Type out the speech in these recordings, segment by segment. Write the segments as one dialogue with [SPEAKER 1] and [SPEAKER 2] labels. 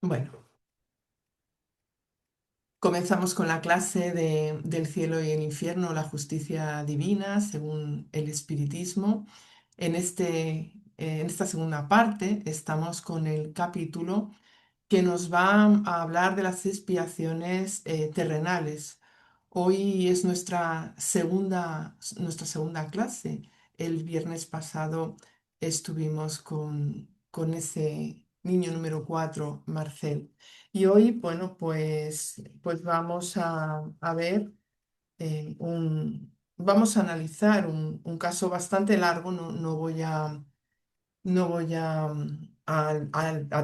[SPEAKER 1] Bueno, comenzamos con la clase del cielo y el infierno, la justicia divina según el espiritismo. En esta segunda parte estamos con el capítulo que nos va a hablar de las expiaciones terrenales. Hoy es nuestra segunda clase. El viernes pasado estuvimos con ese niño número 4, Marcel. Y hoy, bueno, pues vamos a ver vamos a analizar un caso bastante largo. No voy a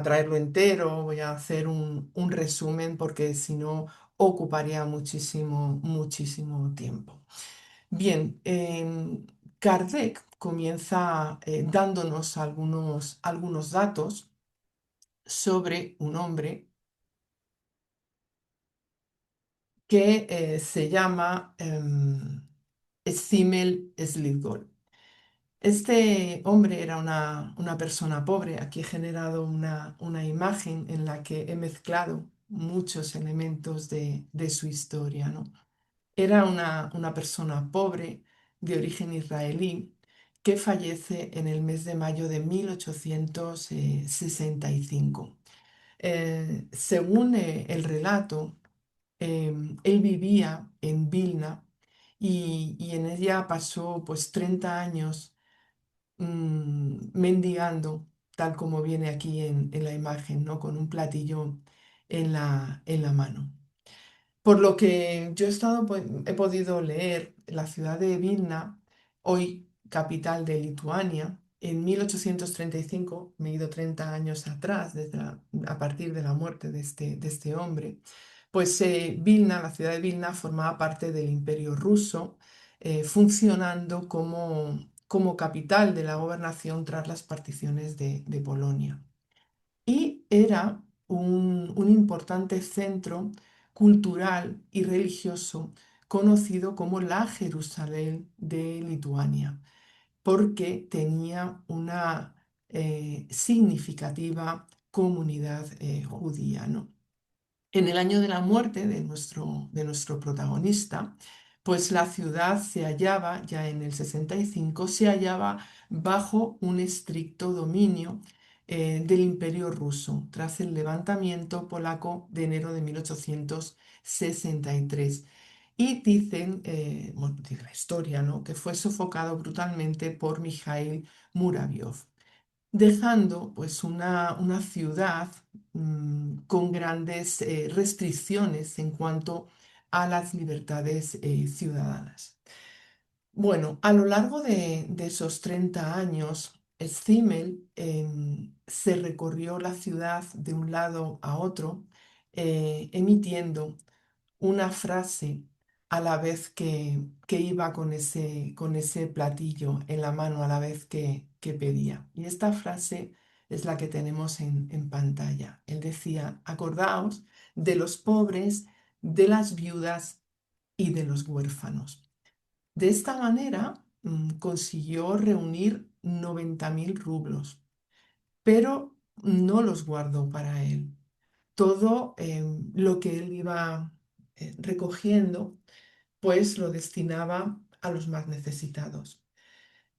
[SPEAKER 1] traerlo entero, voy a hacer un resumen porque si no ocuparía muchísimo, muchísimo tiempo. Bien, Kardec comienza dándonos algunos datos sobre un hombre que se llama Simmel Slidgol. Este hombre era una persona pobre. Aquí he generado una imagen en la que he mezclado muchos elementos de su historia, ¿no? Era una persona pobre de origen israelí que fallece en el mes de mayo de 1865. Según el relato, él vivía en Vilna y en ella pasó pues 30 años mendigando, tal como viene aquí en la imagen, ¿no? Con un platillo en la mano. Por lo que yo he podido leer, la ciudad de Vilna, hoy capital de Lituania, en 1835, me he ido 30 años atrás, a partir de la muerte de este hombre, pues Vilna, la ciudad de Vilna, formaba parte del Imperio ruso, funcionando como capital de la gobernación tras las particiones de Polonia. Y era un importante centro cultural y religioso conocido como la Jerusalén de Lituania, porque tenía una significativa comunidad judía, ¿no? En el año de la muerte de nuestro protagonista, pues la ciudad se hallaba, ya en el 65, se hallaba bajo un estricto dominio del Imperio ruso, tras el levantamiento polaco de enero de 1863. Y dicen, bueno, dice la historia, ¿no?, que fue sofocado brutalmente por Mikhail Muraviov, dejando pues una ciudad con grandes restricciones en cuanto a las libertades ciudadanas. Bueno, a lo largo de esos 30 años, Zimmel se recorrió la ciudad de un lado a otro, emitiendo una frase a la vez que iba con ese platillo en la mano, a la vez que pedía. Y esta frase es la que tenemos en pantalla. Él decía: acordaos de los pobres, de las viudas y de los huérfanos. De esta manera consiguió reunir 90.000 rublos, pero no los guardó para él. Todo lo que él iba recogiendo, pues lo destinaba a los más necesitados.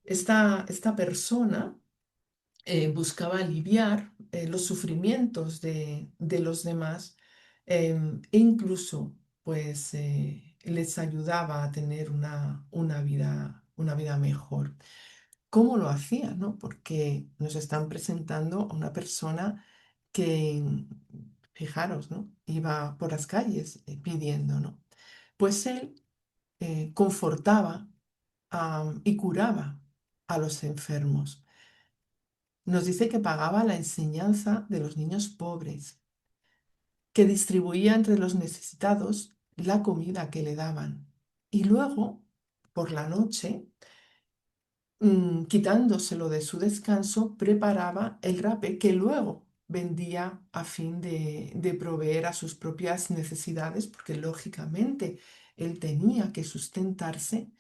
[SPEAKER 1] Esta persona buscaba aliviar los sufrimientos de los demás, e incluso pues les ayudaba a tener una vida mejor. ¿Cómo lo hacía, no? Porque nos están presentando a una persona que, fijaros, ¿no?, iba por las calles pidiendo, ¿no? Pues él confortaba y curaba a los enfermos. Nos dice que pagaba la enseñanza de los niños pobres, que distribuía entre los necesitados la comida que le daban. Y luego, por la noche, quitándoselo de su descanso, preparaba el rape que luego vendía a fin de proveer a sus propias necesidades, porque lógicamente él tenía que sustentarse,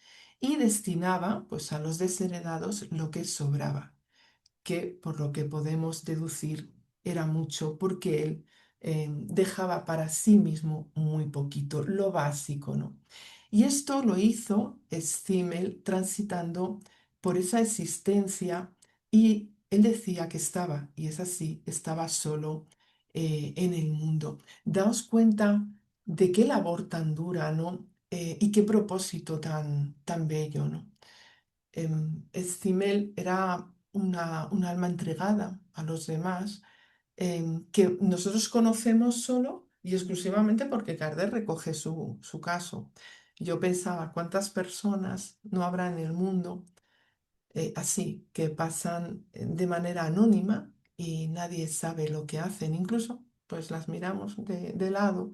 [SPEAKER 1] y destinaba pues a los desheredados lo que sobraba, que por lo que podemos deducir era mucho, porque él dejaba para sí mismo muy poquito, lo básico, ¿no? Y esto lo hizo Stimmel transitando por esa existencia y él decía que estaba, y es así, estaba solo en el mundo. Daos cuenta de qué labor tan dura, ¿no? Y qué propósito tan bello, ¿no? Stimmel era un alma entregada a los demás, que nosotros conocemos solo y exclusivamente porque Gardner recoge su caso. Yo pensaba, ¿cuántas personas no habrá en el mundo así, que pasan de manera anónima y nadie sabe lo que hacen? Incluso, pues las miramos de lado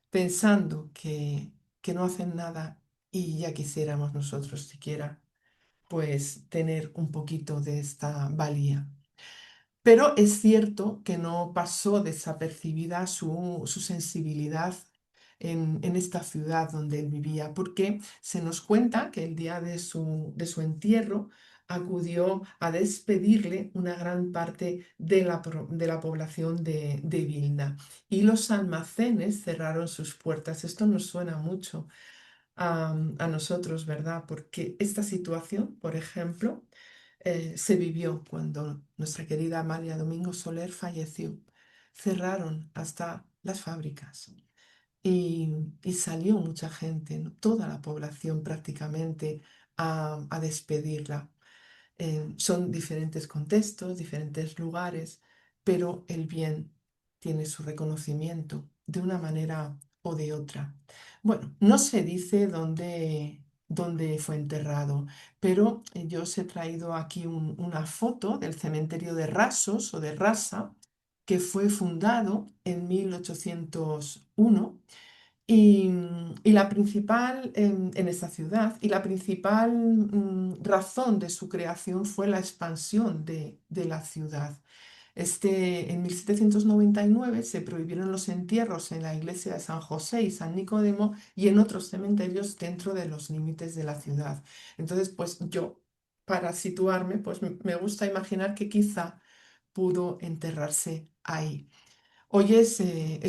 [SPEAKER 1] pensando que no hacen nada y ya quisiéramos nosotros siquiera, pues, tener un poquito de esta valía. Pero es cierto que no pasó desapercibida su sensibilidad en esta ciudad donde él vivía, porque se nos cuenta que el día de su entierro acudió a despedirle una gran parte de la población de Vilna y los almacenes cerraron sus puertas. Esto nos suena mucho a nosotros, ¿verdad? Porque esta situación, por ejemplo, se vivió cuando nuestra querida Amalia Domingo Soler falleció. Cerraron hasta las fábricas y salió mucha gente, ¿no? Toda la población prácticamente a despedirla. Son diferentes contextos, diferentes lugares, pero el bien tiene su reconocimiento de una manera o de otra. Bueno, no se dice dónde fue enterrado, pero yo os he traído aquí una foto del cementerio de Rasos o de Rasa, que fue fundado en 1801 y la principal, en esa ciudad, y la principal razón de su creación fue la expansión de la ciudad. En 1799 se prohibieron los entierros en la iglesia de San José y San Nicodemo y en otros cementerios dentro de los límites de la ciudad. Entonces, pues yo, para situarme, pues me gusta imaginar que quizá pudo enterrarse ahí. Hoy es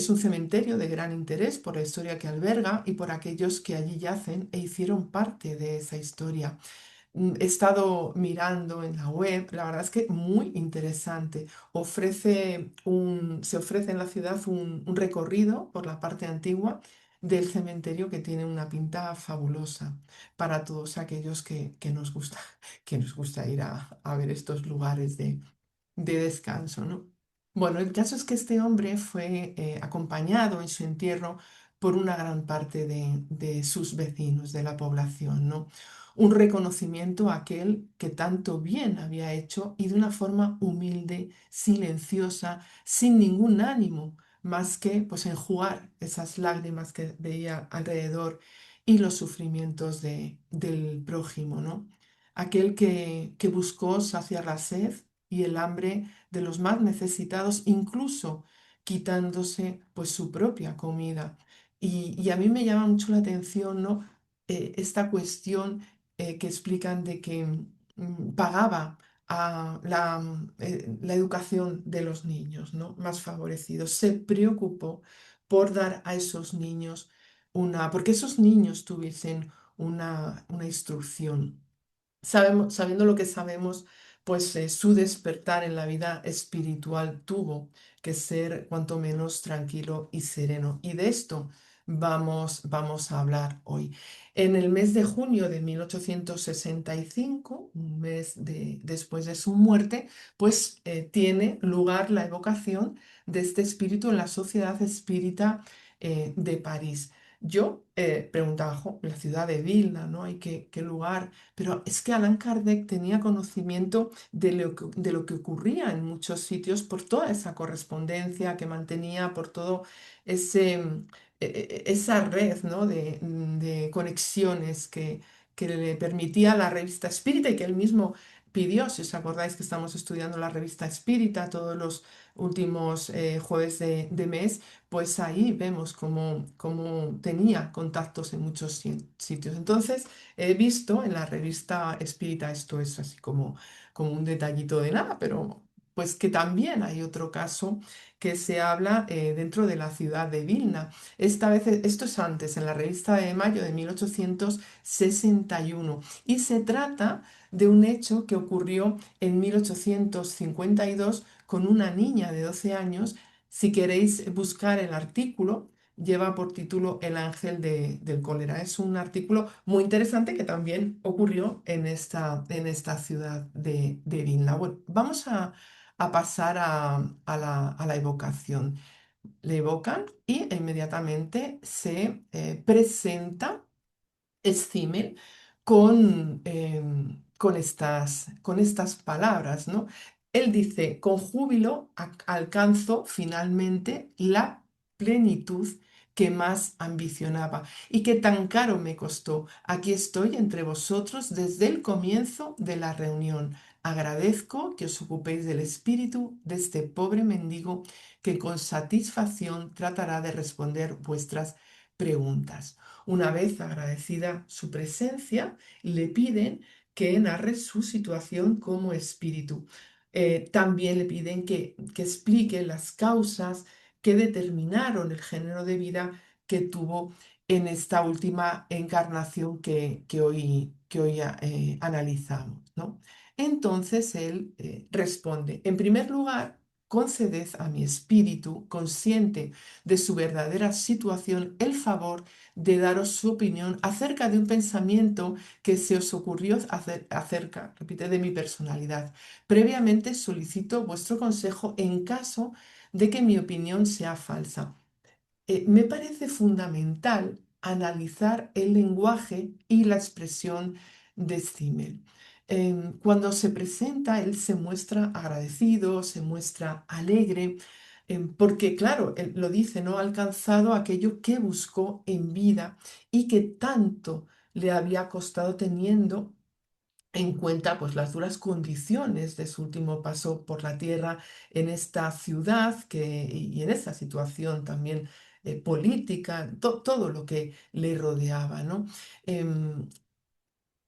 [SPEAKER 1] un cementerio de gran interés por la historia que alberga y por aquellos que allí yacen e hicieron parte de esa historia. He estado mirando en la web, la verdad es que muy interesante. Se ofrece en la ciudad un recorrido por la parte antigua del cementerio que tiene una pinta fabulosa para todos aquellos que nos gusta, que nos gusta ir a ver estos lugares de descanso, ¿no? Bueno, el caso es que este hombre fue acompañado en su entierro por una gran parte de sus vecinos, de la población, ¿no? Un reconocimiento a aquel que tanto bien había hecho y de una forma humilde, silenciosa, sin ningún ánimo, más que pues enjugar esas lágrimas que veía alrededor y los sufrimientos del prójimo, ¿no? Aquel que buscó saciar la sed y el hambre de los más necesitados, incluso quitándose pues su propia comida. Y a mí me llama mucho la atención, ¿no? Esta cuestión que explican de que pagaba la educación de los niños, ¿no? Más favorecidos. Se preocupó por dar a esos niños porque esos niños tuviesen una instrucción. Sabiendo lo que sabemos, pues su despertar en la vida espiritual tuvo que ser cuanto menos tranquilo y sereno. Y de esto vamos a hablar hoy. En el mes de junio de 1865, un mes después de su muerte, pues tiene lugar la evocación de este espíritu en la Sociedad Espírita de París. Yo preguntaba, "Jo, la ciudad de Vilna, ¿no? ¿Y qué lugar?" Pero es que Allan Kardec tenía conocimiento de lo que ocurría en muchos sitios por toda esa correspondencia que mantenía, por todo esa red, ¿no? de conexiones que le permitía la revista Espírita y que él mismo pidió. Si os acordáis que estamos estudiando la revista Espírita todos los últimos jueves de mes, pues ahí vemos cómo tenía contactos en muchos sitios. Entonces, he visto en la revista Espírita, esto es así como un detallito de nada, pero pues que también hay otro caso que se habla dentro de la ciudad de Vilna. Esta vez, esto es antes, en la revista de mayo de 1861, y se trata de un hecho que ocurrió en 1852 con una niña de 12 años. Si queréis buscar el artículo, lleva por título El ángel del cólera. Es un artículo muy interesante que también ocurrió en esta ciudad de Vilna. Bueno, vamos a pasar a la evocación. Le evocan y inmediatamente se presenta Szimmel con estas palabras, ¿no? Él dice, con júbilo alcanzo finalmente la plenitud que más ambicionaba y que tan caro me costó. Aquí estoy entre vosotros desde el comienzo de la reunión. Agradezco que os ocupéis del espíritu de este pobre mendigo que con satisfacción tratará de responder vuestras preguntas. Una vez agradecida su presencia, le piden que narre su situación como espíritu. También le piden que explique las causas que determinaron el género de vida que tuvo en esta última encarnación que hoy analizamos, ¿no? Entonces él responde, en primer lugar, conceded a mi espíritu, consciente de su verdadera situación, el favor de daros su opinión acerca de un pensamiento que se os ocurrió acerca, repite, de mi personalidad. Previamente solicito vuestro consejo en caso de que mi opinión sea falsa. Me parece fundamental analizar el lenguaje y la expresión de Zimmel. Cuando se presenta, él se muestra agradecido, se muestra alegre, porque claro, él lo dice, no ha alcanzado aquello que buscó en vida y que tanto le había costado teniendo en cuenta pues las duras condiciones de su último paso por la tierra en esta ciudad y en esta situación también política, todo lo que le rodeaba, ¿no? Em,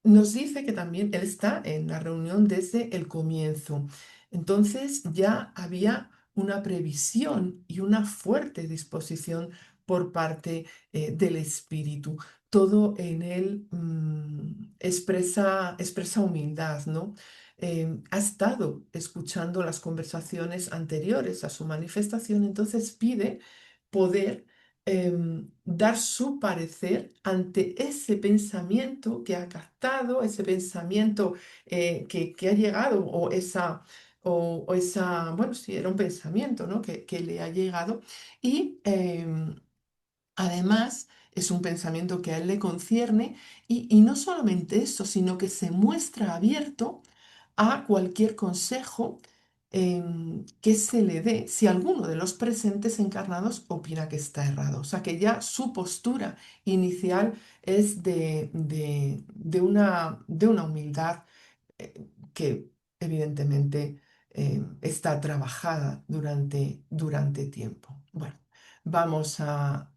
[SPEAKER 1] Nos dice que también él está en la reunión desde el comienzo. Entonces ya había una previsión y una fuerte disposición por parte del Espíritu. Todo en él expresa humildad, ¿no? Ha estado escuchando las conversaciones anteriores a su manifestación, entonces pide poder dar su parecer ante ese pensamiento que ha captado, ese pensamiento que ha llegado, o esa, bueno, sí, era un pensamiento, ¿no? que le ha llegado, y además es un pensamiento que a él le concierne, y no solamente eso, sino que se muestra abierto a cualquier consejo que se le dé si alguno de los presentes encarnados opina que está errado. O sea que ya su postura inicial es de una humildad que evidentemente está trabajada durante tiempo. Bueno, vamos a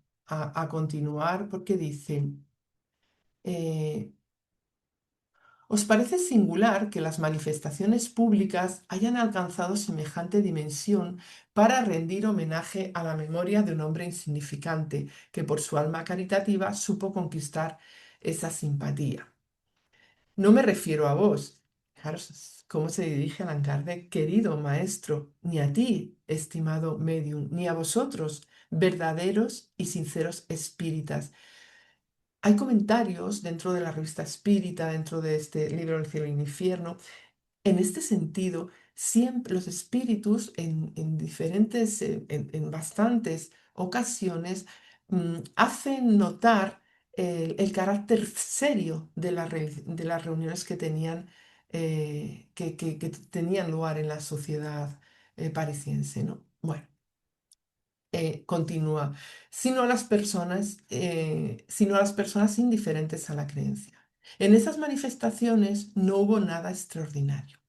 [SPEAKER 1] continuar porque dice... eh, ¿Os parece singular que las manifestaciones públicas hayan alcanzado semejante dimensión para rendir homenaje a la memoria de un hombre insignificante que por su alma caritativa supo conquistar esa simpatía? No me refiero a vos, claro, cómo se dirige Allan Kardec, querido maestro, ni a ti, estimado medium, ni a vosotros, verdaderos y sinceros espíritas. Hay comentarios dentro de la revista Espírita, dentro de este libro El cielo y el infierno. En este sentido, siempre los espíritus en diferentes, en bastantes ocasiones, hacen notar el carácter serio de las reuniones que tenían, que tenían lugar en la sociedad parisiense, ¿no? Bueno, continúa, sino a las personas indiferentes a la creencia. En esas manifestaciones no hubo nada extraordinario.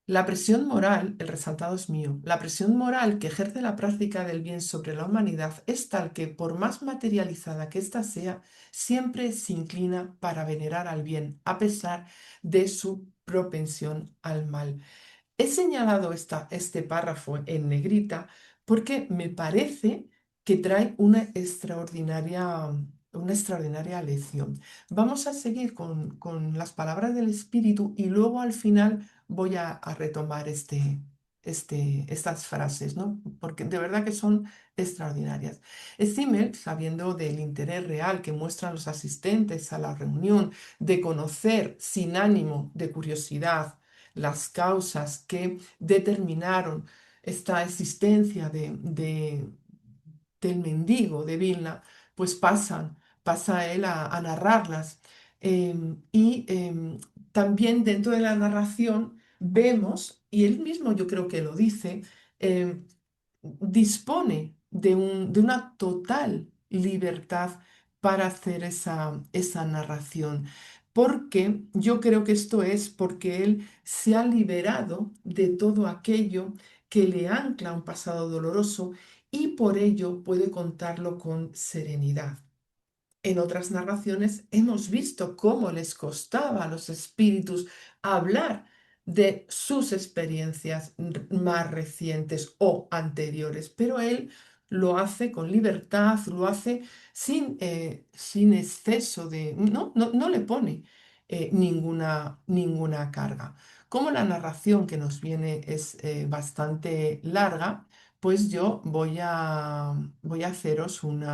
[SPEAKER 1] La presión moral, el resaltado es mío, la presión moral que ejerce la práctica del bien sobre la humanidad es tal que, por más materializada que ésta sea, siempre se inclina para venerar al bien, a pesar de su propensión al mal. He señalado este párrafo en negrita porque me parece que trae una extraordinaria lección. Vamos a seguir con las palabras del Espíritu y luego al final voy a retomar estas frases, ¿no? Porque de verdad que son extraordinarias. Stimmel, sabiendo del interés real que muestran los asistentes a la reunión, de conocer sin ánimo de curiosidad las causas que determinaron esta existencia del mendigo de Vilna, pues pasa él a narrarlas. También dentro de la narración vemos, y él mismo yo creo que lo dice, em, dispone de una total libertad para hacer esa narración. Porque yo creo que esto es porque él se ha liberado de todo aquello que le ancla a un pasado doloroso y por ello puede contarlo con serenidad. En otras narraciones hemos visto cómo les costaba a los espíritus hablar de sus experiencias más recientes o anteriores, pero él lo hace con libertad, lo hace sin exceso de... No le pone ninguna carga. Como la narración que nos viene es bastante larga, pues yo voy a haceros un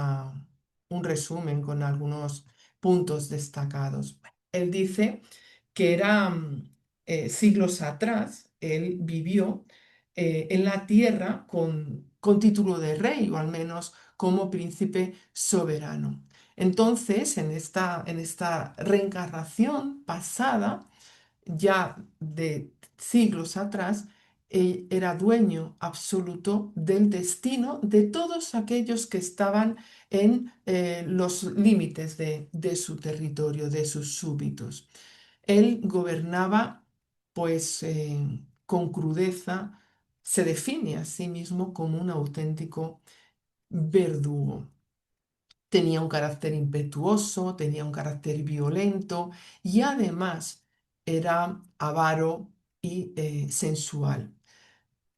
[SPEAKER 1] resumen con algunos puntos destacados. Él dice que era siglos atrás, él vivió en la tierra con título de rey o al menos como príncipe soberano. Entonces, en esta reencarnación pasada, ya de siglos atrás, era dueño absoluto del destino de todos aquellos que estaban en los límites de su territorio, de sus súbditos. Él gobernaba, pues, con crudeza, se define a sí mismo como un auténtico verdugo. Tenía un carácter impetuoso, tenía un carácter violento y además era avaro y sensual.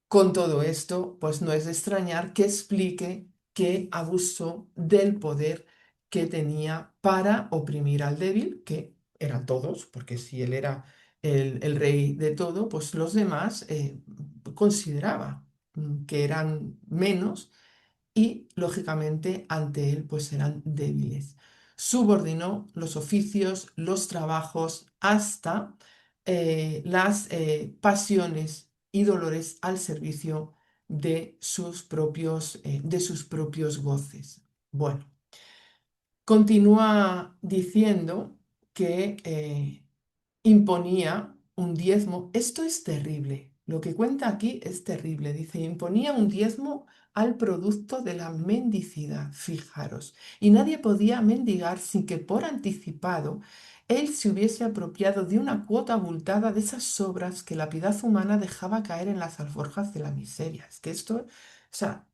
[SPEAKER 1] Con todo esto, pues no es de extrañar que explique que abusó del poder que tenía para oprimir al débil, que eran todos, porque si él era el rey de todo, pues los demás consideraba que eran menos y, lógicamente, ante él pues eran débiles. Subordinó los oficios, los trabajos, hasta las pasiones y dolores al servicio de sus propios goces. Bueno, continúa diciendo que imponía un diezmo. Esto es terrible. Lo que cuenta aquí es terrible. Dice, imponía un diezmo al producto de la mendicidad, fijaros. Y nadie podía mendigar sin que por anticipado él se hubiese apropiado de una cuota abultada de esas sobras que la piedad humana dejaba caer en las alforjas de la miseria. Es que esto, o sea,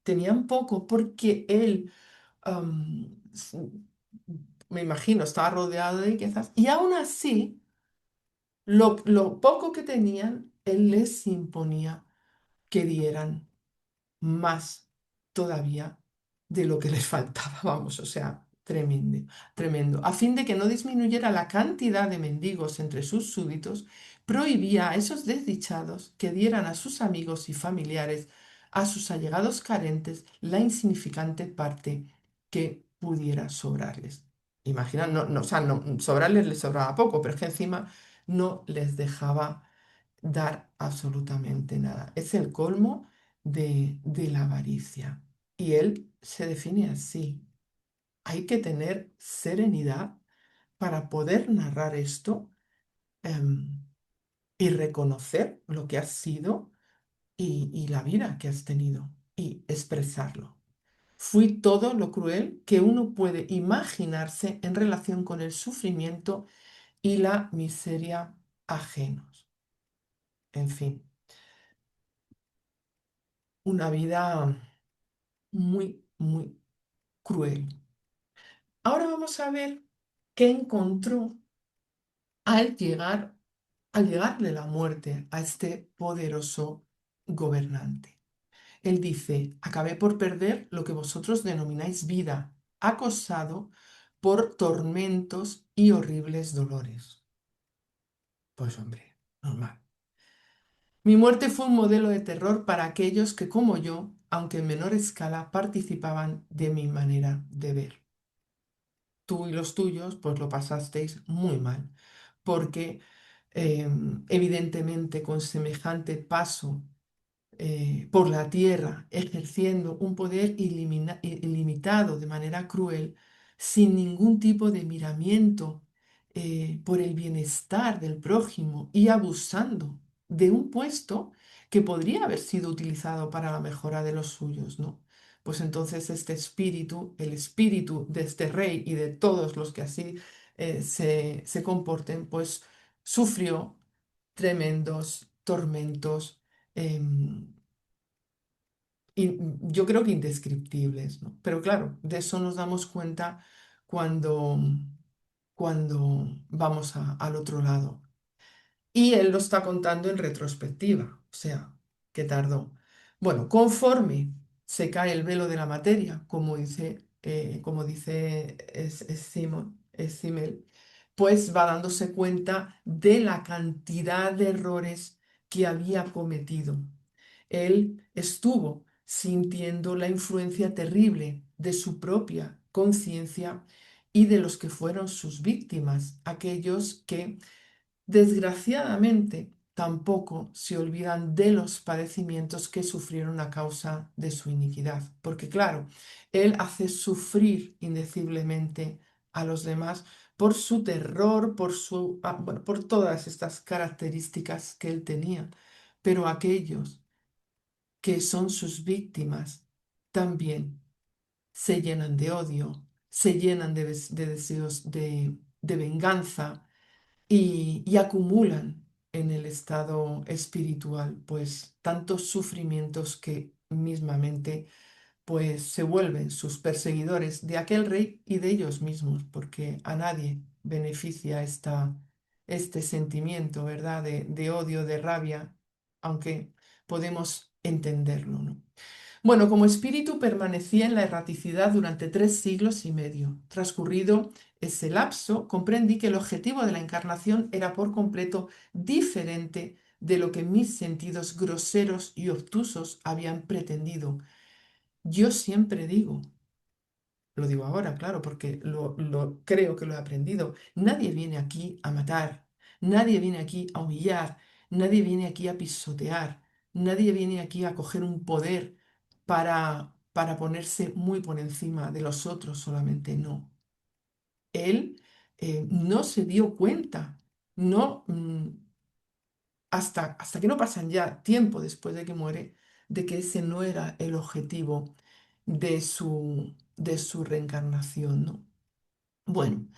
[SPEAKER 1] tenían poco porque él am, s- me imagino, estaba rodeado de riquezas y aún así, lo poco que tenían, él les imponía que dieran más todavía de lo que les faltaba, vamos, o sea, tremendo, tremendo. A fin de que no disminuyera la cantidad de mendigos entre sus súbditos, prohibía a esos desdichados que dieran a sus amigos y familiares, a sus allegados carentes, la insignificante parte que pudiera sobrarles. Imagina, no, no, o sea, no, sobrarles les sobraba poco, pero es que encima no les dejaba dar absolutamente nada. Es el colmo de la avaricia. Y él se define así. Hay que tener serenidad para poder narrar esto em, y reconocer lo que has sido y la vida que has tenido y expresarlo. Fui todo lo cruel que uno puede imaginarse en relación con el sufrimiento y la miseria ajenos. En fin, una vida muy, muy cruel. Ahora vamos a ver qué encontró al llegar al llegarle la muerte a este poderoso gobernante. Él dice, acabé por perder lo que vosotros denomináis vida, acosado por tormentos y horribles dolores. Pues hombre, normal. Mi muerte fue un modelo de terror para aquellos que, como yo, aunque en menor escala, participaban de mi manera de ver. Tú y los tuyos, pues lo pasasteis muy mal, porque evidentemente con semejante paso por la tierra, ejerciendo un poder ilimitado de manera cruel, sin ningún tipo de miramiento por el bienestar del prójimo y abusando de un puesto que podría haber sido utilizado para la mejora de los suyos, ¿no? Pues entonces este espíritu, el espíritu de este rey y de todos los que así se comporten, pues sufrió tremendos tormentos em, yo creo que indescriptibles, ¿no? Pero claro, de eso nos damos cuenta cuando, cuando vamos al otro lado. Y él lo está contando en retrospectiva, o sea, que tardó. Bueno, conforme se cae el velo de la materia, como dice Simmel, pues va dándose cuenta de la cantidad de errores que había cometido. Él estuvo sintiendo la influencia terrible de su propia conciencia y de los que fueron sus víctimas, aquellos que desgraciadamente, tampoco se olvidan de los padecimientos que sufrieron a causa de su iniquidad, porque claro, Él hace sufrir indeciblemente a los demás por su terror, bueno, por todas estas características que Él tenía, pero aquellos que son sus víctimas también se llenan de odio, se llenan de deseos de venganza y acumulan en el estado espiritual pues tantos sufrimientos que mismamente pues se vuelven sus perseguidores de aquel rey y de ellos mismos, porque a nadie beneficia este sentimiento, ¿verdad? De odio, de rabia, aunque podemos entenderlo, ¿no? Bueno, como espíritu permanecía en la erraticidad durante 3 siglos y medio. Transcurrido ese lapso, comprendí que el objetivo de la encarnación era por completo diferente de lo que mis sentidos groseros y obtusos habían pretendido. Yo siempre digo, lo digo ahora, claro, porque creo que lo he aprendido, nadie viene aquí a matar, nadie viene aquí a humillar, nadie viene aquí a pisotear, nadie viene aquí a coger un poder para ponerse muy por encima de los otros solamente, no. Él no se dio cuenta, no, hasta que no pasan ya tiempo después de que muere, de que ese no era el objetivo de su reencarnación, ¿no? Bueno,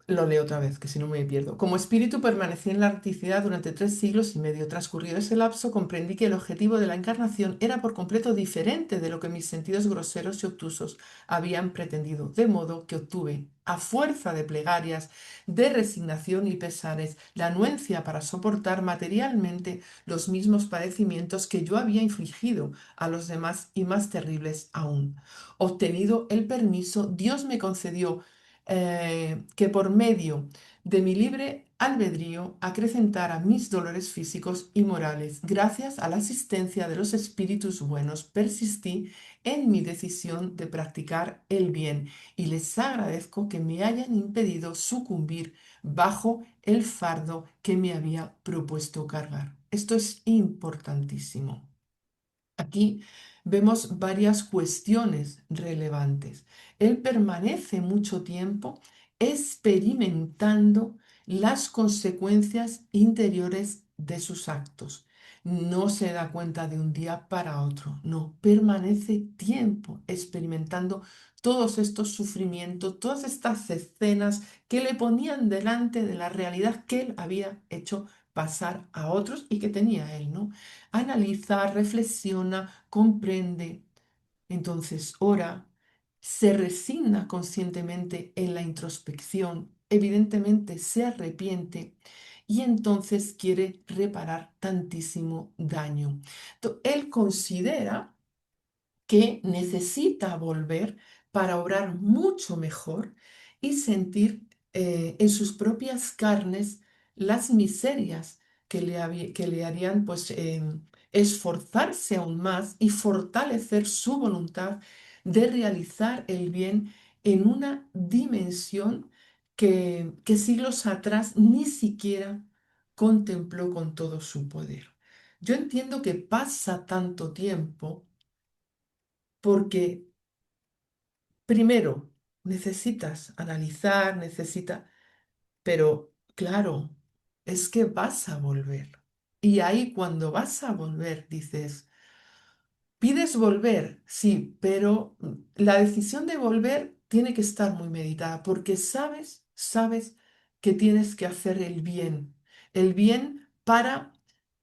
[SPEAKER 1] lo leo otra vez, que si no me pierdo. Como espíritu permanecí en la articidad durante 3 siglos y medio. Transcurrido ese lapso, comprendí que el objetivo de la encarnación era por completo diferente de lo que mis sentidos groseros y obtusos habían pretendido, de modo que obtuve, a fuerza de plegarias, de resignación y pesares, la anuencia para soportar materialmente los mismos padecimientos que yo había infligido a los demás y más terribles aún. Obtenido el permiso, Dios me concedió que por medio de mi libre albedrío acrecentara mis dolores físicos y morales. Gracias a la asistencia de los espíritus buenos, persistí en mi decisión de practicar el bien y les agradezco que me hayan impedido sucumbir bajo el fardo que me había propuesto cargar. Esto es importantísimo. Aquí vemos varias cuestiones relevantes. Él permanece mucho tiempo experimentando las consecuencias interiores de sus actos. No se da cuenta de un día para otro, no, permanece tiempo experimentando todos estos sufrimientos, todas estas escenas que le ponían delante de la realidad que él había hecho pasar a otros y que tenía él, ¿no? Analiza, reflexiona, comprende, entonces ora, se resigna conscientemente en la introspección, evidentemente se arrepiente y entonces quiere reparar tantísimo daño. Él considera que necesita volver para obrar mucho mejor y sentir en sus propias carnes las miserias que le harían pues esforzarse aún más y fortalecer su voluntad de realizar el bien en una dimensión que siglos atrás ni siquiera contempló con todo su poder. Yo entiendo que pasa tanto tiempo porque primero necesitas analizar, pero claro, es que vas a volver. Y ahí cuando vas a volver dices, pides volver, sí, pero la decisión de volver tiene que estar muy meditada porque sabes que tienes que hacer el bien para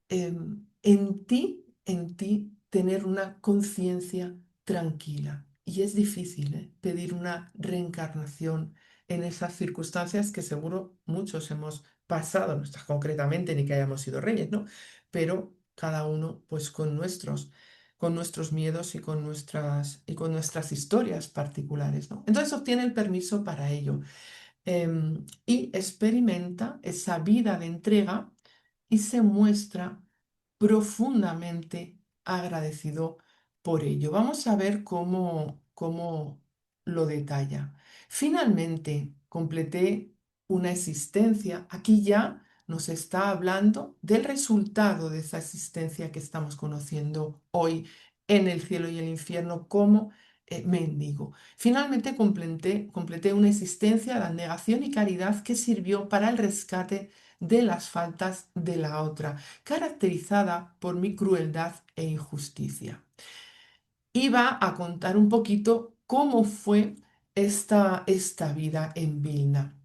[SPEAKER 1] en ti tener una conciencia tranquila. Y es difícil, ¿eh? Pedir una reencarnación en esas circunstancias que seguro muchos hemos pasado, no está concretamente ni que hayamos sido reyes, ¿no? Pero cada uno pues con nuestros miedos y con nuestras historias particulares, ¿no? Entonces obtiene el permiso para ello y experimenta esa vida de entrega y se muestra profundamente agradecido por ello. Vamos a ver cómo lo detalla. Finalmente, completé una existencia. Aquí ya nos está hablando del resultado de esa existencia que estamos conociendo hoy en el cielo y el infierno como mendigo. Finalmente completé una existencia de abnegación y caridad que sirvió para el rescate de las faltas de la otra, caracterizada por mi crueldad e injusticia. Iba a contar un poquito cómo fue esta vida en Vilna.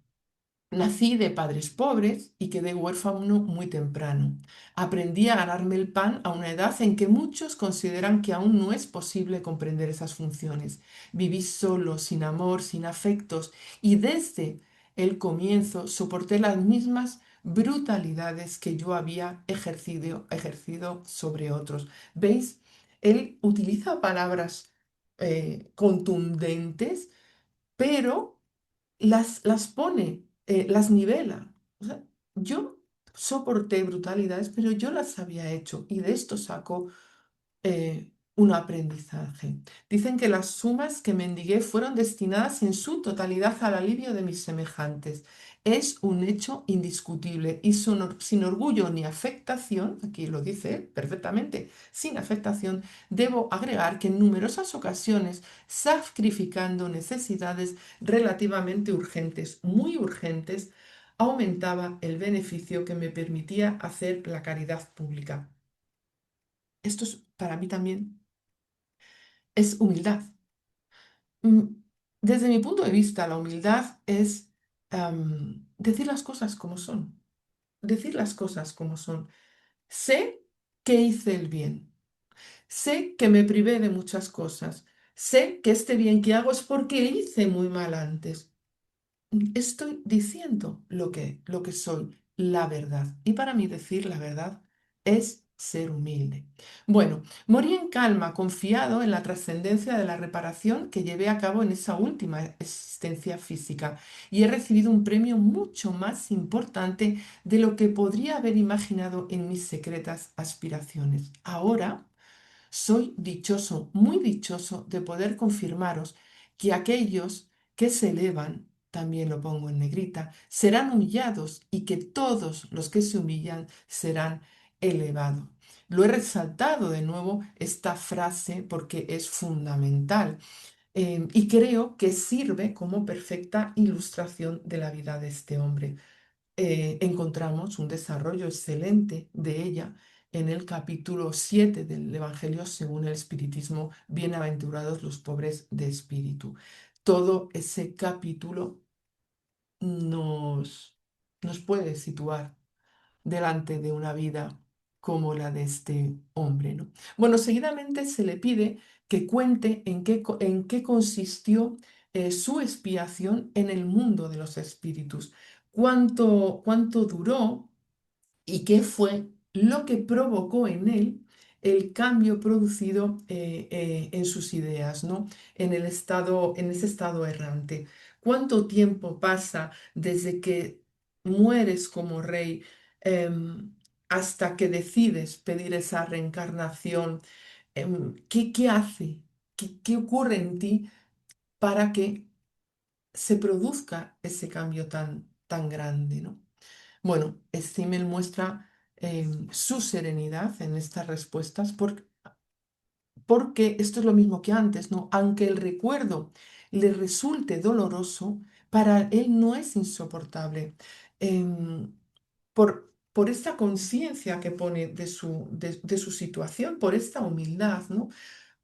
[SPEAKER 1] Nací de padres pobres y quedé huérfano muy temprano. Aprendí a ganarme el pan a una edad en que muchos consideran que aún no es posible comprender esas funciones. Viví solo, sin amor, sin afectos y desde el comienzo soporté las mismas brutalidades que yo había ejercido sobre otros. ¿Veis? Él utiliza palabras contundentes, pero las pone, las nivela. O sea, yo soporté brutalidades, pero yo las había hecho y de esto saco un aprendizaje. Dicen que las sumas que mendigué fueron destinadas en su totalidad al alivio de mis semejantes. Es un hecho indiscutible y sin orgullo ni afectación, aquí lo dice él perfectamente, sin afectación, debo agregar que en numerosas ocasiones, sacrificando necesidades relativamente urgentes, muy urgentes, aumentaba el beneficio que me permitía hacer la caridad pública. Esto es para mí también es humildad. Mm, Desde mi punto de vista, la humildad es decir las cosas como son. Decir las cosas como son. Sé que hice el bien. Sé que me privé de muchas cosas. Sé que este bien que hago es porque hice muy mal antes. Estoy diciendo lo que soy, la verdad. Y para mí decir la verdad es ser humilde. Bueno, morí en calma, confiado en la trascendencia de la reparación que llevé a cabo en esa última existencia física y he recibido un premio mucho más importante de lo que podría haber imaginado en mis secretas aspiraciones. Ahora soy dichoso, muy dichoso de poder confirmaros que aquellos que se elevan, también lo pongo en negrita, serán humillados y que todos los que se humillan serán elevados. Lo he resaltado de nuevo esta frase porque es fundamental y creo que sirve como perfecta ilustración de la vida de este hombre. Encontramos un desarrollo excelente de ella en el capítulo 7 del Evangelio según el Espiritismo, Bienaventurados los pobres de espíritu. Todo ese capítulo nos, nos puede situar delante de una vida como la de este hombre, ¿no? Bueno, seguidamente se le pide que cuente en qué consistió su expiación en el mundo de los espíritus, cuánto duró y qué fue lo que provocó en él el cambio producido en sus ideas, ¿no? En ese estado errante. ¿Cuánto tiempo pasa desde que mueres como rey em, hasta que decides pedir esa reencarnación? ¿Qué hace? ¿Qué ocurre en ti para que se produzca ese cambio tan grande, ¿no? Bueno, Stimmel muestra su serenidad en estas respuestas porque esto es lo mismo que antes, ¿no? Aunque el recuerdo le resulte doloroso, para él no es insoportable. Em, por esta conciencia que pone de su situación, por esta humildad, ¿no?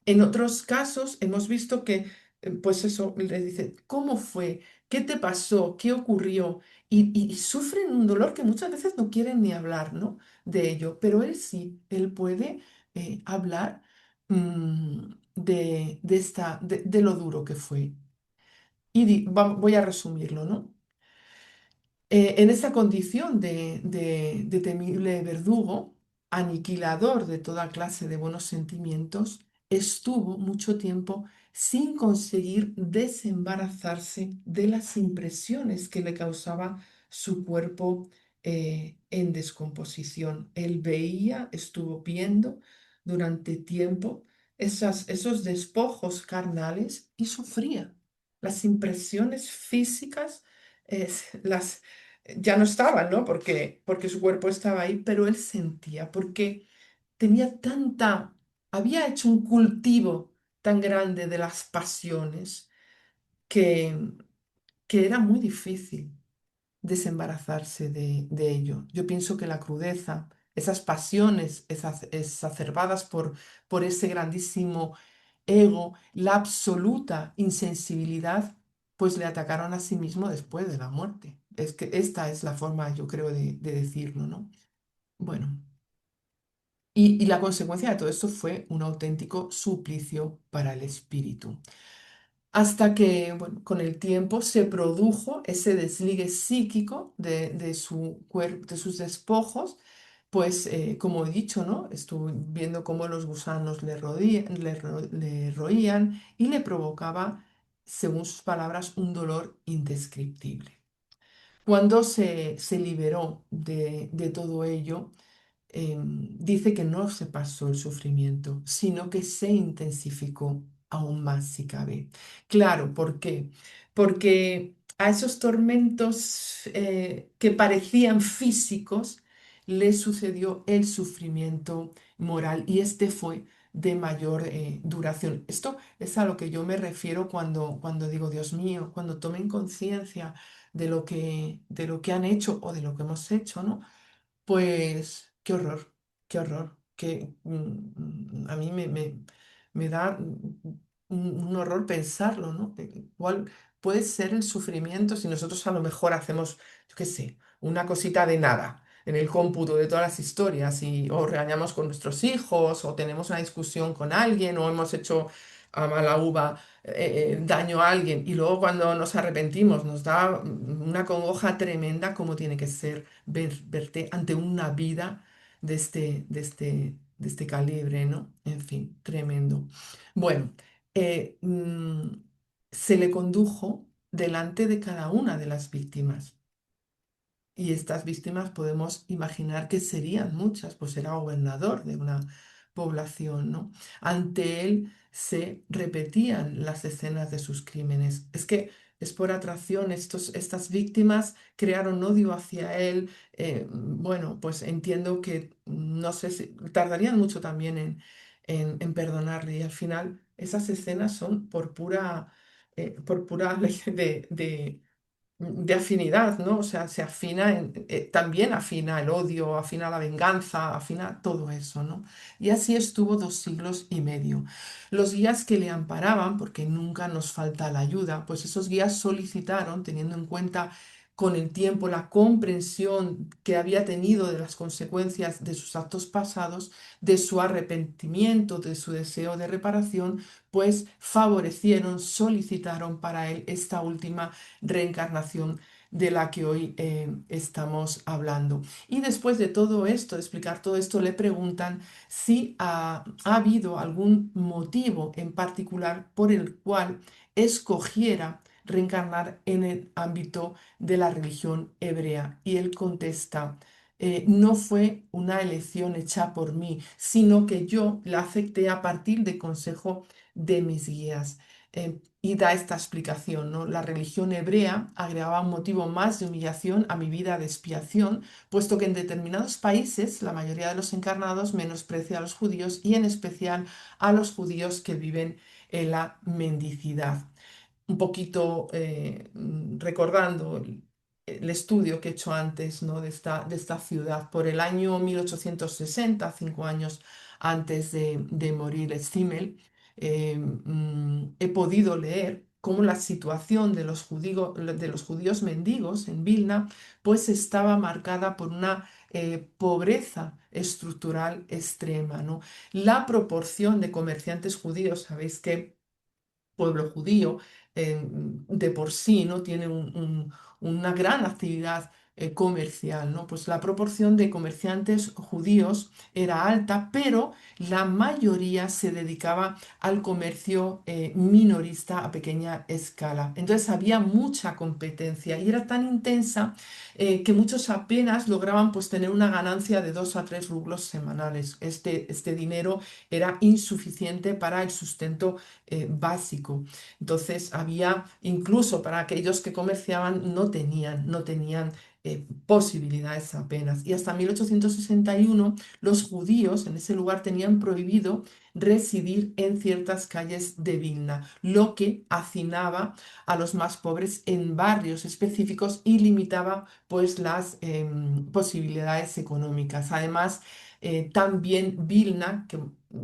[SPEAKER 1] En otros casos hemos visto que, pues eso, le dice, ¿cómo fue? ¿Qué te pasó? ¿Qué ocurrió? Y sufren un dolor que muchas veces no quieren ni hablar, ¿no? De ello, pero él sí, él puede hablar de lo duro que fue. Voy a resumirlo, ¿no? En esa condición de temible verdugo, aniquilador de toda clase de buenos sentimientos, estuvo mucho tiempo sin conseguir desembarazarse de las impresiones que le causaba su cuerpo en descomposición. Él veía, estuvo viendo durante tiempo esos despojos carnales y sufría. Las impresiones físicas las ya no estaban, ¿no? Porque su cuerpo estaba ahí, pero él sentía, porque tenía había hecho un cultivo tan grande de las pasiones que, que era muy difícil desembarazarse de ello. Yo pienso que la crudeza, esas pasiones exacerbadas por ese grandísimo ego, la absoluta insensibilidad, pues le atacaron a sí mismo después de la muerte. Es que esta es la forma, yo creo, de decirlo, ¿no? Bueno, y la consecuencia de todo esto fue un auténtico suplicio para el espíritu. Hasta que, bueno, con el tiempo se produjo ese desligue psíquico de su cuerpo, de sus despojos, pues como he dicho, ¿no? Estuve viendo cómo los gusanos le roían y le provocaba, según sus palabras, un dolor indescriptible. Cuando se liberó de todo ello, dice que no se pasó el sufrimiento, sino que se intensificó aún más si cabe. Claro, ¿por qué? Porque a esos tormentos que parecían físicos le sucedió el sufrimiento moral y este fue de mayor duración. Esto es a lo que yo me refiero cuando digo, Dios mío, cuando tomen conciencia de lo que han hecho o de lo que hemos hecho, ¿no? Pues qué horror, que a mí me da un horror pensarlo, ¿no? ¿Cuál puede ser el sufrimiento si nosotros a lo mejor hacemos, yo qué sé, una cosita de nada en el cómputo de todas las historias y o regañamos con nuestros hijos o tenemos una discusión con alguien o hemos hecho a mala uva daño a alguien y luego cuando nos arrepentimos nos da una congoja tremenda como tiene que ser verte ante una vida de este calibre, ¿no? En fin, tremendo. Bueno, eh, mm, se le condujo delante de cada una de las víctimas. Y estas víctimas podemos imaginar que serían muchas, pues era gobernador de una población, ¿no? Ante él se repetían las escenas de sus crímenes. Es que es por atracción, estas víctimas crearon odio hacia él. Bueno, pues entiendo que no sé si tardarían mucho también en perdonarle. Y al final esas escenas son por pura ley de afinidad, ¿no? O sea, se afina, también afina el odio, afina la venganza, afina todo eso, ¿no? Y así estuvo 2 siglos y medio. Los guías que le amparaban, porque nunca nos falta la ayuda, pues esos guías solicitaron, teniendo en cuenta con el tiempo la comprensión que había tenido de las consecuencias de sus actos pasados, de su arrepentimiento, de su deseo de reparación, pues favorecieron, solicitaron para él esta última reencarnación de la que hoy estamos hablando. Y después de todo esto, de explicar todo esto, le preguntan si ha habido algún motivo en particular por el cual escogiera reencarnar en el ámbito de la religión hebrea. Y él contesta, no fue una elección hecha por mí, sino que yo la acepté a partir de consejo de mis guías. Y da esta explicación, ¿no? La religión hebrea agregaba un motivo más de humillación a mi vida de expiación, puesto que en determinados países la mayoría de los encarnados menosprecia a los judíos y en especial a los judíos que viven en la mendicidad. Un poquito recordando el estudio que he hecho antes, ¿no? de esta ciudad. Por el año 1860, 5 años antes de morir Stimmel, he podido leer cómo la situación de los judíos mendigos en Vilna pues estaba marcada por una pobreza estructural extrema, ¿no? La proporción de comerciantes judíos, sabéis que pueblo judío de por sí no tiene una gran actividad comercial, ¿no? Pues la proporción de comerciantes judíos era alta, pero la mayoría se dedicaba al comercio minorista a pequeña escala. Entonces había mucha competencia y era tan intensa que muchos apenas lograban pues tener una ganancia de 2 a 3 rublos semanales. Este dinero era insuficiente para el sustento básico. Entonces había, incluso para aquellos que comerciaban, no tenían posibilidades apenas. Y hasta 1861 los judíos en ese lugar tenían prohibido residir en ciertas calles de Vilna, lo que hacinaba a los más pobres en barrios específicos y limitaba pues las posibilidades económicas. Además, también Vilna, que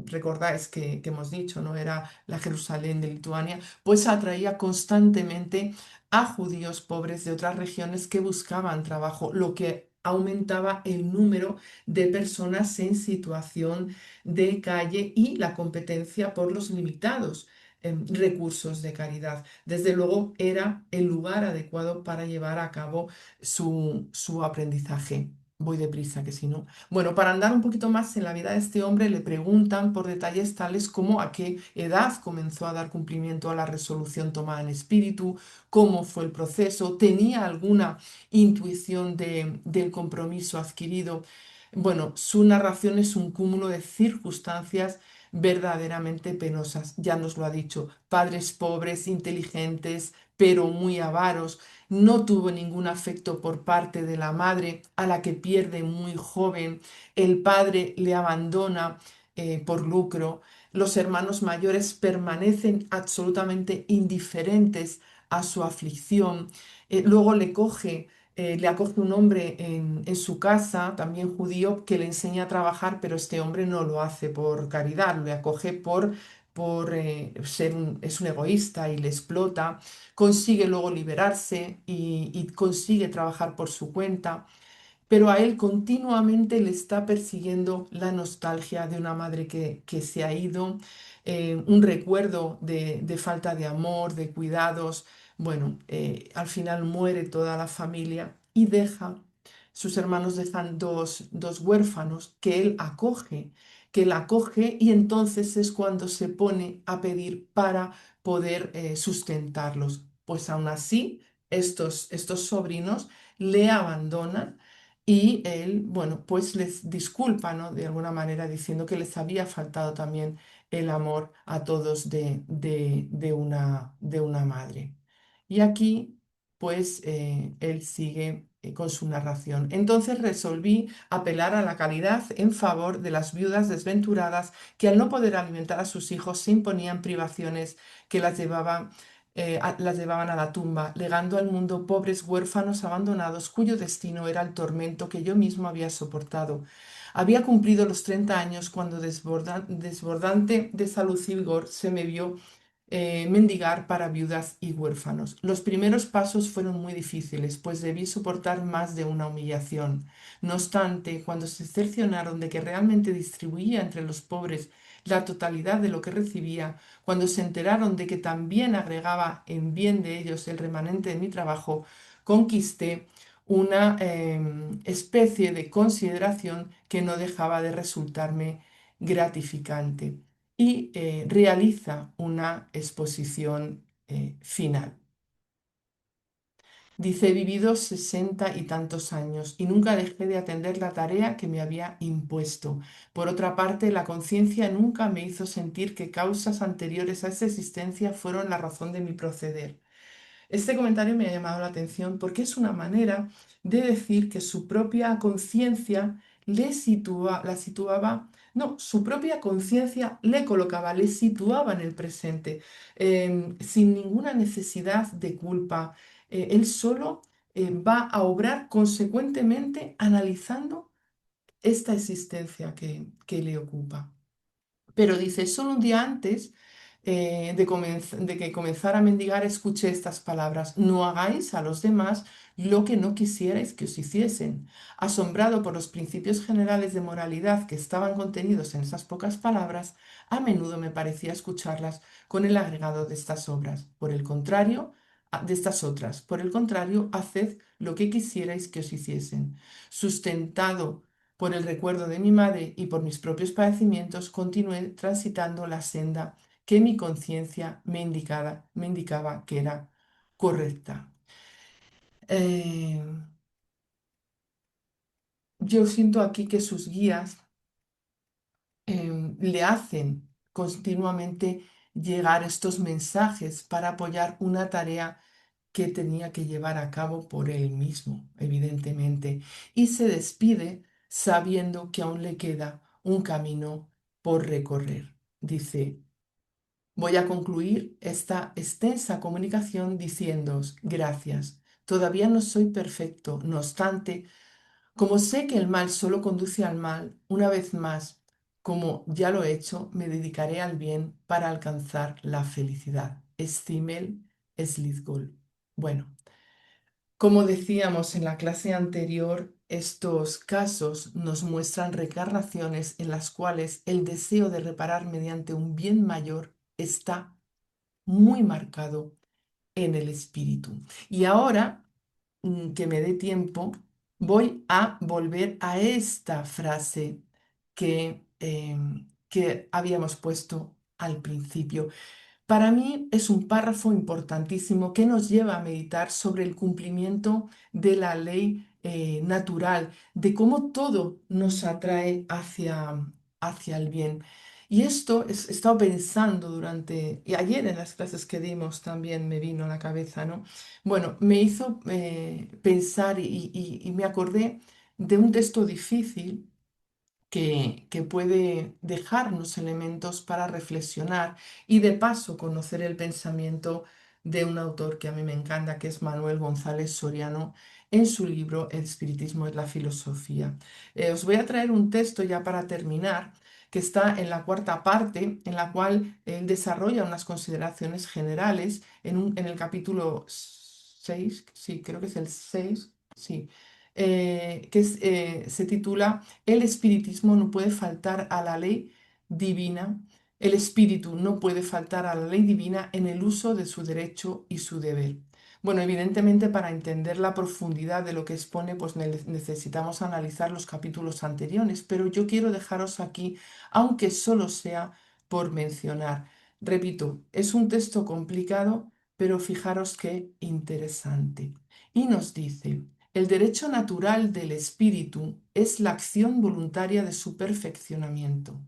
[SPEAKER 1] recordáis que hemos dicho, ¿no? Era la Jerusalén de Lituania, pues atraía constantemente a judíos pobres de otras regiones que buscaban trabajo, lo que aumentaba el número de personas en situación de calle y la competencia por los limitados recursos de caridad. Desde luego era el lugar adecuado para llevar a cabo su aprendizaje. Voy deprisa, que si no. Bueno, para andar un poquito más en la vida de este hombre, le preguntan por detalles tales como a qué edad comenzó a dar cumplimiento a la resolución tomada en espíritu, cómo fue el proceso, tenía alguna intuición del compromiso adquirido. Bueno, su narración es un cúmulo de circunstancias verdaderamente penosas. Ya nos lo ha dicho, padres pobres, inteligentes, pero muy avaros. No tuvo ningún afecto por parte de la madre, a la que pierde muy joven. El padre le abandona por lucro. Los hermanos mayores permanecen absolutamente indiferentes a su aflicción. Luego le acoge un hombre en su casa, también judío, que le enseña a trabajar, pero este hombre no lo hace por caridad, le acoge por es un egoísta y le explota. Consigue luego liberarse y consigue trabajar por su cuenta, pero a él continuamente le está persiguiendo la nostalgia de una madre que se ha ido, un recuerdo de falta de amor, de cuidados. Bueno, al final muere toda la familia y sus hermanos dejan dos huérfanos que él acoge y entonces es cuando se pone a pedir para poder sustentarlos. Pues aún así, estos sobrinos le abandonan y él, bueno, pues les disculpa, ¿no? De alguna manera diciendo que les había faltado también el amor a todos de una madre. Y aquí, pues, él sigue con su narración. Entonces resolví apelar a la caridad en favor de las viudas desventuradas que al no poder alimentar a sus hijos se imponían privaciones que las llevaban a la tumba, legando al mundo pobres huérfanos abandonados cuyo destino era el tormento que yo mismo había soportado. Había cumplido los 30 años cuando desbordante de salud y vigor se me vio mendigar para viudas y huérfanos. Los primeros pasos fueron muy difíciles, pues debí soportar más de una humillación. No obstante, cuando se cercioraron de que realmente distribuía entre los pobres la totalidad de lo que recibía, cuando se enteraron de que también agregaba en bien de ellos el remanente de mi trabajo, conquisté una especie de consideración que no dejaba de resultarme gratificante y realiza una exposición final. Dice, he vivido 60 y tantos años y nunca dejé de atender la tarea que me había impuesto. Por otra parte, la conciencia nunca me hizo sentir que causas anteriores a esa existencia fueron la razón de mi proceder. Este comentario me ha llamado la atención porque es una manera de decir que su propia conciencia la situaba, no, su propia conciencia le colocaba, le situaba en el presente, sin ninguna necesidad de culpa. Él solo va a obrar consecuentemente analizando esta existencia que le ocupa. Pero dice, solo un día antes de que comenzara a mendigar, escuché estas palabras, no hagáis a los demás lo que no quisierais que os hiciesen. Asombrado por los principios generales de moralidad que estaban contenidos en esas pocas palabras, a menudo me parecía escucharlas con el agregado de estas obras. Por el contrario, de estas otras. Por el contrario, haced lo que quisierais que os hiciesen. Sustentado por el recuerdo de mi madre y por mis propios padecimientos, continué transitando la senda que mi conciencia me indicaba que era correcta. Eh, yo siento aquí que sus guías le hacen continuamente llegar estos mensajes para apoyar una tarea que tenía que llevar a cabo por él mismo, evidentemente, y se despide sabiendo que aún le queda un camino por recorrer. Dice, voy a concluir esta extensa comunicación diciéndoos gracias. Todavía no soy perfecto, no obstante, como sé que el mal solo conduce al mal, una vez más, como ya lo he hecho, me dedicaré al bien para alcanzar la felicidad. Stimmel Slitgol. Bueno, como decíamos en la clase anterior, estos casos nos muestran reencarnaciones en las cuales el deseo de reparar mediante un bien mayor está muy marcado en el espíritu. Y ahora, que me dé tiempo, voy a volver a esta frase que habíamos puesto al principio. Para mí es un párrafo importantísimo que nos lleva a meditar sobre el cumplimiento de la ley natural, de cómo todo nos atrae hacia el bien. Y esto he estado pensando y ayer en las clases que dimos también me vino a la cabeza, ¿no? Bueno, me hizo pensar y me acordé de un texto difícil que puede dejarnos elementos para reflexionar y de paso conocer el pensamiento de un autor que a mí me encanta, que es Manuel González Soriano, en su libro El espiritismo es la filosofía. Os voy a traer un texto ya para terminar, que está en la cuarta parte, en la cual él desarrolla unas consideraciones generales en el capítulo 6, sí, creo que es el 6, sí, se titula el espiritismo no puede faltar a la ley divina. El espíritu no puede faltar a la ley divina en el uso de su derecho y su deber. Bueno, evidentemente para entender la profundidad de lo que expone, pues necesitamos analizar los capítulos anteriores, pero yo quiero dejaros aquí, aunque solo sea por mencionar. Repito, es un texto complicado, pero fijaros qué interesante. Y nos dice, el derecho natural del espíritu es la acción voluntaria de su perfeccionamiento,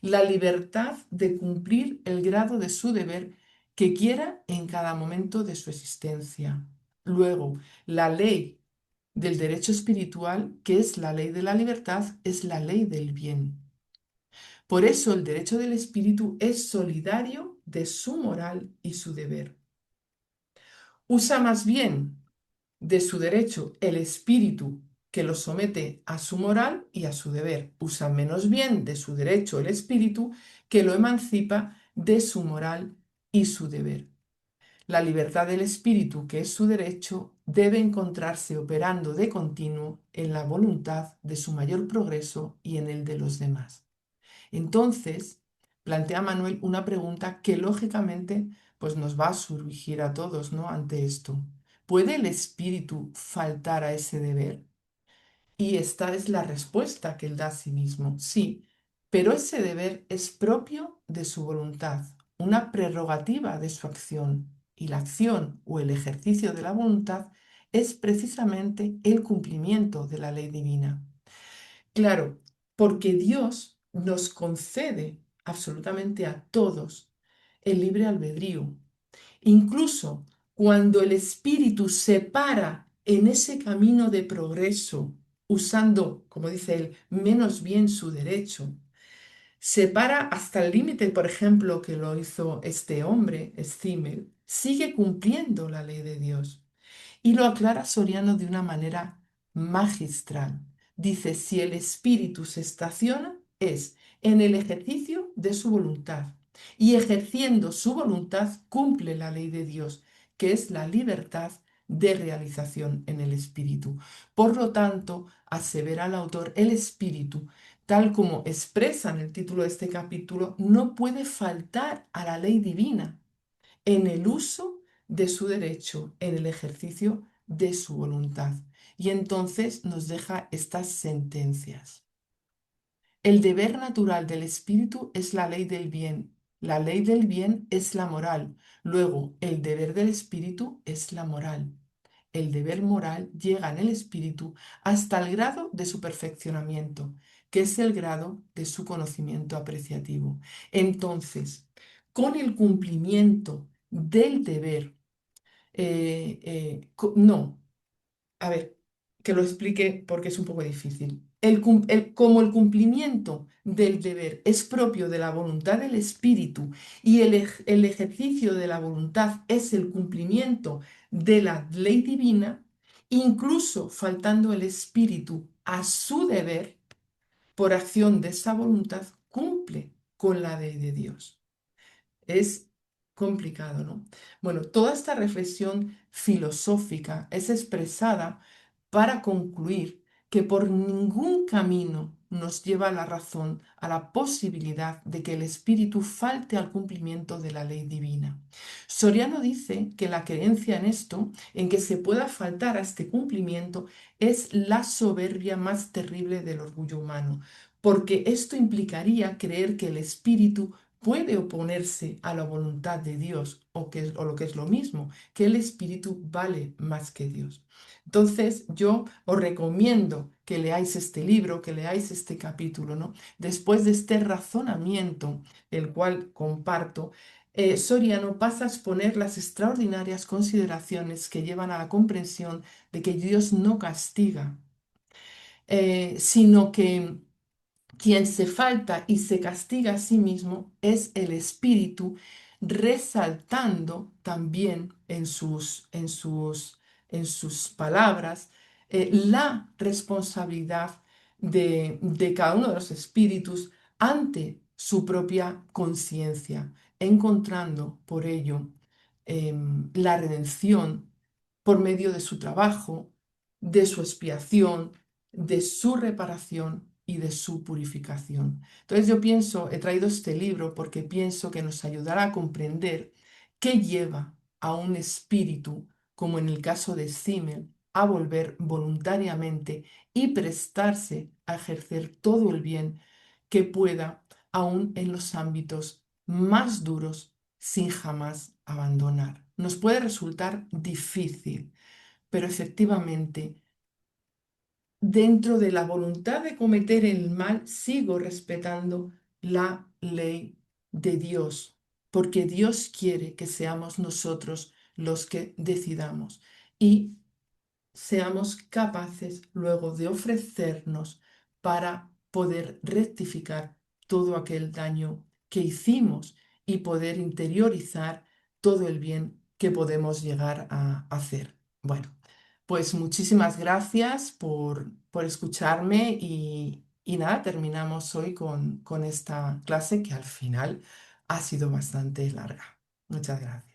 [SPEAKER 1] la libertad de cumplir el grado de su deber que quiera en cada momento de su existencia. Luego, la ley del derecho espiritual, que es la ley de la libertad, es la ley del bien. Por eso el derecho del espíritu es solidario de su moral y su deber. Usa más bien de su derecho el espíritu que lo somete a su moral y a su deber. Usa menos bien de su derecho el espíritu que lo emancipa de su moral y su deber. La libertad del espíritu, que es su derecho, debe encontrarse operando de continuo en la voluntad de su mayor progreso y en el de los demás. Entonces, plantea Manuel una pregunta que lógicamente pues nos va a surgir a todos, ¿no? Ante esto. ¿Puede el espíritu faltar a ese deber? Y esta es la respuesta que él da a sí mismo. Sí, pero ese deber es propio de su voluntad, una prerrogativa de su acción. Y la acción o el ejercicio de la voluntad es precisamente el cumplimiento de la ley divina. Claro, porque Dios nos concede absolutamente a todos el libre albedrío. Incluso cuando el espíritu se para en ese camino de progreso, usando, como dice él, menos bien su derecho, se para hasta el límite, por ejemplo, que lo hizo este hombre, Stimmel, sigue cumpliendo la ley de Dios. Y lo aclara Soriano de una manera magistral. Dice, si el espíritu se estaciona, es en el ejercicio de su voluntad. Y ejerciendo su voluntad, cumple la ley de Dios, que es la libertad de realización en el espíritu. Por lo tanto, asevera el autor, el espíritu, tal como expresa en el título de este capítulo, no puede faltar a la ley divina en el uso de su derecho, en el ejercicio de su voluntad. Y entonces nos deja estas sentencias. El deber natural del espíritu es la ley del bien. La ley del bien es la moral. Luego, el deber del espíritu es la moral. El deber moral llega en el espíritu hasta el grado de su perfeccionamiento, que es el grado de su conocimiento apreciativo. Entonces, con el cumplimiento del deber, no, a ver, que lo explique porque es un poco difícil. Como el cumplimiento del deber es propio de la voluntad del espíritu y el ejercicio de la voluntad es el cumplimiento de la ley divina, incluso faltando el espíritu a su deber, por acción de esa voluntad, cumple con la ley de Dios. Es complicado, ¿no? Bueno, toda esta reflexión filosófica es expresada para concluir que por ningún camino nos lleva a la razón, a la posibilidad de que el espíritu falte al cumplimiento de la ley divina. Soriano dice que la creencia en esto, en que se pueda faltar a este cumplimiento, es la soberbia más terrible del orgullo humano, porque esto implicaría creer que el espíritu puede oponerse a la voluntad de Dios o lo que es lo mismo, que el espíritu vale más que Dios. Entonces, yo os recomiendo que leáis este libro, que leáis este capítulo, ¿no? Después de este razonamiento, el cual comparto, Soriano pasa a exponer las extraordinarias consideraciones que llevan a la comprensión de que Dios no castiga, sino que quien se falta y se castiga a sí mismo es el espíritu, resaltando también en sus palabras la responsabilidad de cada uno de los espíritus ante su propia conciencia, encontrando por ello la redención por medio de su trabajo, de su expiación, de su reparación y de su purificación. Entonces yo pienso, he traído este libro porque pienso que nos ayudará a comprender qué lleva a un espíritu, como en el caso de Simmel, a volver voluntariamente y prestarse a ejercer todo el bien que pueda, aun en los ámbitos más duros, sin jamás abandonar. Nos puede resultar difícil, pero efectivamente dentro de la voluntad de cometer el mal, sigo respetando la ley de Dios, porque Dios quiere que seamos nosotros los que decidamos y seamos capaces luego de ofrecernos para poder rectificar todo aquel daño que hicimos y poder interiorizar todo el bien que podemos llegar a hacer. Bueno, pues muchísimas gracias por escucharme y nada, terminamos hoy con esta clase que al final ha sido bastante larga. Muchas gracias.